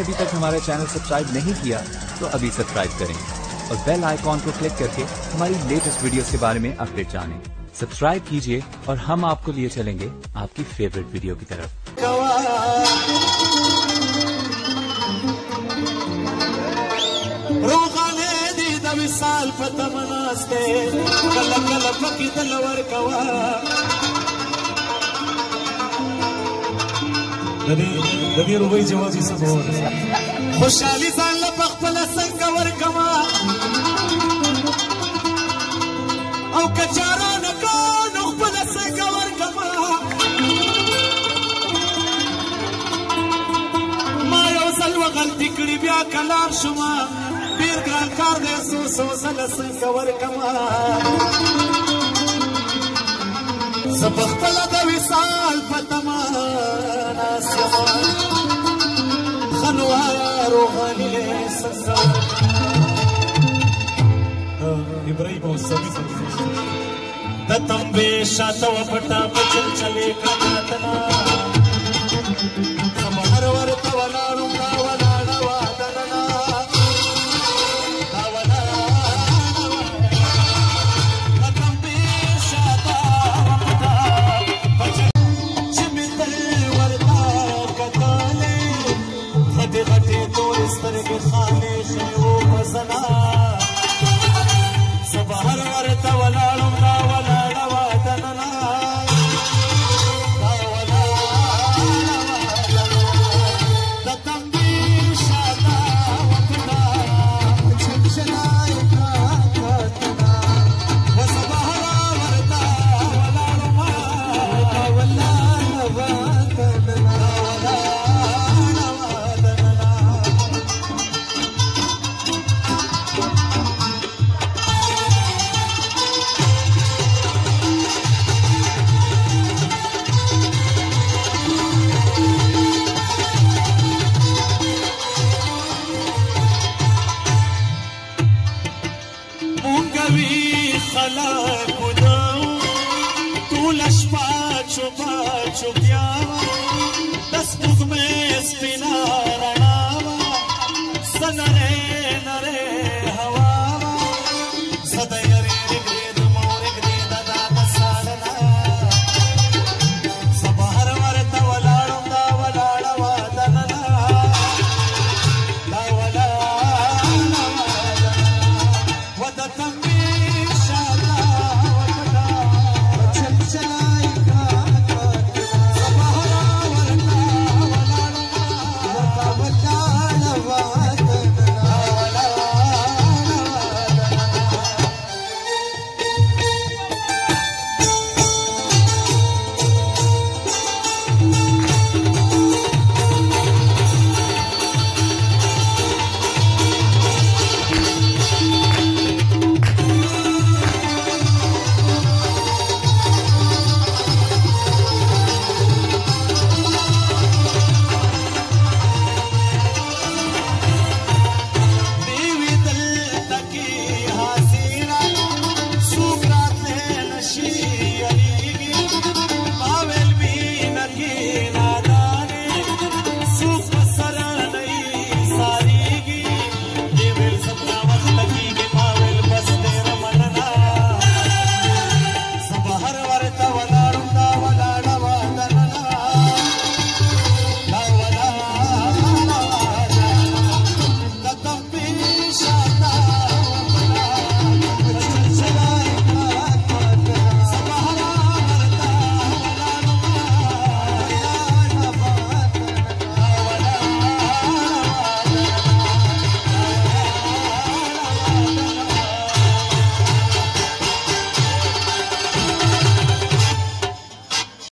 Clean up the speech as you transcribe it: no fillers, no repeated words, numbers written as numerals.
अभी तक हमारा चैनल सब्सक्राइब नहीं किया तो अभी सब्सक्राइब करें और बेल आइकॉन को क्लिक करके हमारी लेटेस्ट वीडियोस के बारे में अपडेट जानें। सब्सक्राइब कीजिए और हम आपको लिए चलेंगे आपकी फेवरेट वीडियो की तरफ। साल पतमनास्ते कल कल पकी तलवर कवा नदी रुबई जवाजी सब हो खुशहाली सान लपखपल संगवर कवा او कचारा न को नखपल संगवर कवा ما یو سل وغلطی کړي بیا کلار شما پیر ګران کار دې سو سل څنګه ورکما سبختل د وصال پتما ناسما خنوا روحاني سسا ابراهيم وسمي د تمبه شاته وپټا بچل چلے کاتنا سمهر ورته ولاړو Chupia, das Buch में स्पिना